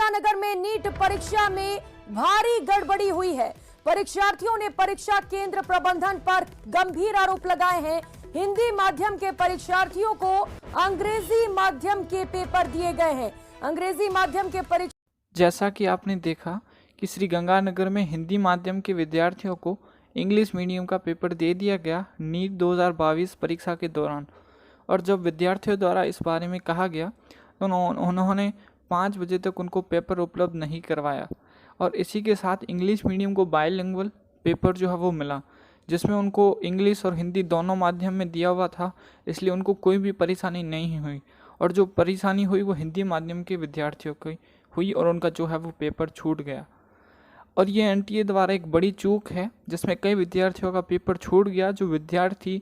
श्रीगंगानगर में नीट परीक्षा में भारी गड़बड़ी हुई है। परीक्षार्थियों ने परीक्षा केंद्र प्रबंधन पर गंभीर आरोप लगाए हैं। हिंदी माध्यम के परीक्षार्थियों को अंग्रेजी माध्यम के पेपर दिए गए हैं। अंग्रेजी माध्यम के परीक्षा जैसा कि आपने देखा कि श्रीगंगानगर में हिंदी माध्यम के विद्यार्थियों को इंग्लिश मीडियम का पेपर दे दिया गया नीट 2022 परीक्षा के दौरान। और जब विद्यार्थियों द्वारा इस बारे में कहा गया तो उन्होंने 5 बजे तक उनको पेपर उपलब्ध नहीं करवाया और इसी के साथ इंग्लिश मीडियम को बाइलिंगुअल पेपर जो है वो मिला, जिसमें उनको इंग्लिश और हिंदी दोनों माध्यम में दिया हुआ था, इसलिए उनको कोई भी परेशानी नहीं हुई। और जो परेशानी हुई वो हिंदी माध्यम के विद्यार्थियों की हुई और उनका जो है वो पेपर छूट गया। और ये एनटीए द्वारा एक बड़ी चूक है, जिसमें कई विद्यार्थियों का पेपर छूट गया। जो विद्यार्थी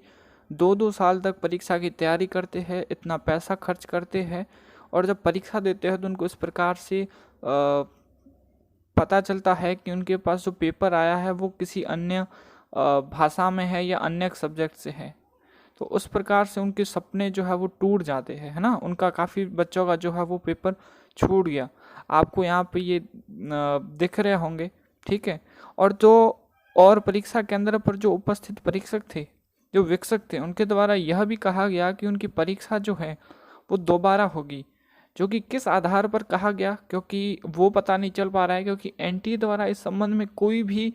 2-2 साल तक परीक्षा की तैयारी करते हैं, इतना पैसा खर्च करते हैं और जब परीक्षा देते हैं तो उनको इस प्रकार से पता चलता है कि उनके पास जो पेपर आया है वो किसी अन्य भाषा में है या अन्य सब्जेक्ट से है, तो उस प्रकार से उनके सपने जो है वो टूट जाते हैं, है ना। उनका काफ़ी बच्चों का जो है वो पेपर छूट गया। आपको यहाँ पे ये दिख रहे होंगे, ठीक है। और परीक्षा केंद्र पर जो उपस्थित परीक्षक थे, जो शिक्षक थे, उनके द्वारा यह भी कहा गया कि उनकी परीक्षा जो है वो दोबारा होगी, जो कि किस आधार पर कहा गया क्योंकि वो पता नहीं चल पा रहा है, क्योंकि एनटीए द्वारा इस संबंध में कोई भी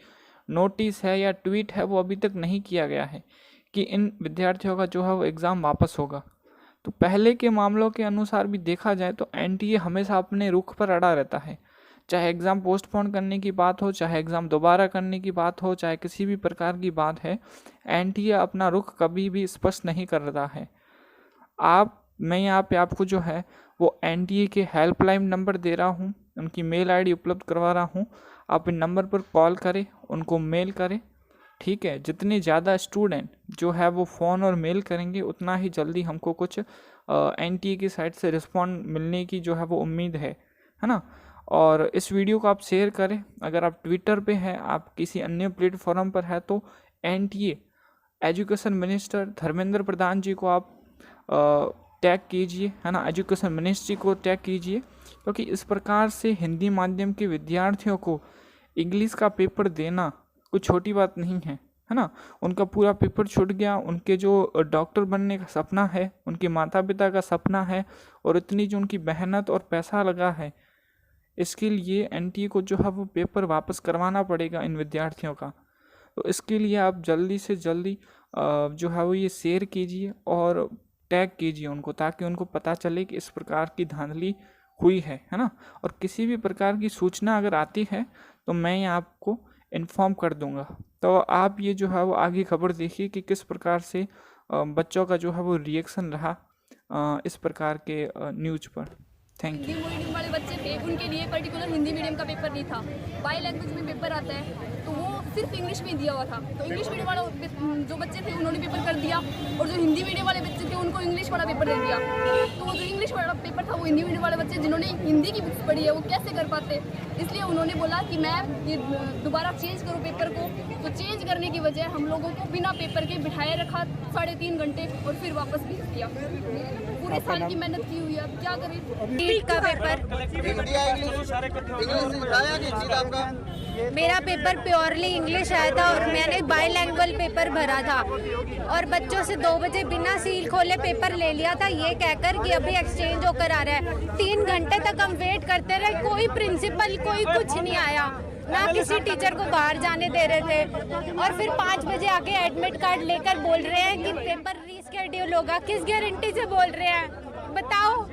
नोटिस है या ट्वीट है वो अभी तक नहीं किया गया है कि इन विद्यार्थियों का जो है वो एग्ज़ाम वापस होगा। तो पहले के मामलों के अनुसार भी देखा जाए तो एनटीए हमेशा अपने रुख पर अड़ा रहता है, चाहे एग्ज़ाम पोस्टपोन करने की बात हो, चाहे एग्ज़ाम दोबारा करने की बात हो, चाहे किसी भी प्रकार की बात है, एनटीए अपना रुख कभी भी स्पष्ट नहीं कर रहा है। मैं यहाँ पे आपको जो है वो एनटीए के हेल्पलाइन नंबर दे रहा हूँ, उनकी मेल आईडी उपलब्ध करवा रहा हूँ। आप इन नंबर पर कॉल करें, उनको मेल करें, ठीक है। जितने ज़्यादा स्टूडेंट जो है वो फ़ोन और मेल करेंगे उतना ही जल्दी हमको कुछ एनटीए की साइड से रिस्पॉन्ड मिलने की जो है वो उम्मीद है ना। और इस वीडियो को आप शेयर करें। अगर आप ट्विटर पे हैं, आप किसी अन्य प्लेटफॉर्म पर है, तो NTA education minister Dharmendra Pradhan जी को आप टैग कीजिए, है ना। एजुकेशन मिनिस्ट्री को टैग कीजिए, क्योंकि इस प्रकार से हिंदी माध्यम के विद्यार्थियों को इंग्लिश का पेपर देना कोई छोटी बात नहीं है ना। उनका पूरा पेपर छूट गया, उनके जो डॉक्टर बनने का सपना है, उनके माता पिता का सपना है, और इतनी जो उनकी मेहनत और पैसा लगा है, इसके लिए एनटीए को जो है वो पेपर वापस करवाना पड़ेगा इन विद्यार्थियों का। तो इसके लिए आप जल्दी से जल्दी जो है वो ये शेयर कीजिए और टैग कीजिए उनको, ताकि उनको पता चले कि इस प्रकार की धांधली हुई है ना। और किसी भी प्रकार की सूचना अगर आती है तो मैं आपको इन्फॉर्म कर दूंगा। तो आप ये जो है वो आगे खबर देखिए कि किस प्रकार से बच्चों का जो है वो रिएक्शन रहा इस प्रकार के न्यूज पर। Thank you. हिंदी मीडियम वाले बच्चे थे, उनके लिए पर्टिकुलर हिंदी मीडियम का पेपर नहीं था, बाई लैंग्वेज में पेपर आता है, तो वो सिर्फ इंग्लिश में दिया हुआ था। तो इंग्लिश मीडियम वाला जो बच्चे थे उन्होंने पेपर कर दिया, और जो हिंदी मीडियम वाले बच्चे थे उनको इंग्लिश वाला पेपर दे दिया। तो वो जो इंग्लिश वाला पेपर था वो हिंदी मीडियम वाले बच्चे जिन्होंने हिंदी की बुक्स पढ़ी है वो कैसे कर पाते, इसलिए उन्होंने बोला कि मैं ये दोबारा चेंज करूँ पेपर को। तो चेंज करने की वजह हम लोगों को बिना पेपर के बिठाए रखा 3.5 घंटे और फिर वापस भेज दिया। पूरे साल की मेहनत की हुई है, अब क्या करें। नीट का पेपर मेरा पेपर प्योरली इंग्लिश आया था और मैंने बाइलैंग्वेज पेपर भरा था, और बच्चों से 2 बजे बिना सील खोले पेपर ले लिया था, ये कहकर कि अभी एक्सचेंज होकर आ रहा है। 3 घंटे तक हम वेट करते रहे, कोई प्रिंसिपल कोई कुछ नहीं आया, ना किसी टीचर को बाहर जाने दे रहे थे। और फिर 5 बजे आके एडमिट कार्ड लेकर बोल रहे हैं कि पेपर रीस्केड्यूल होगा। किस गारंटी से बोल रहे हैं बताओ।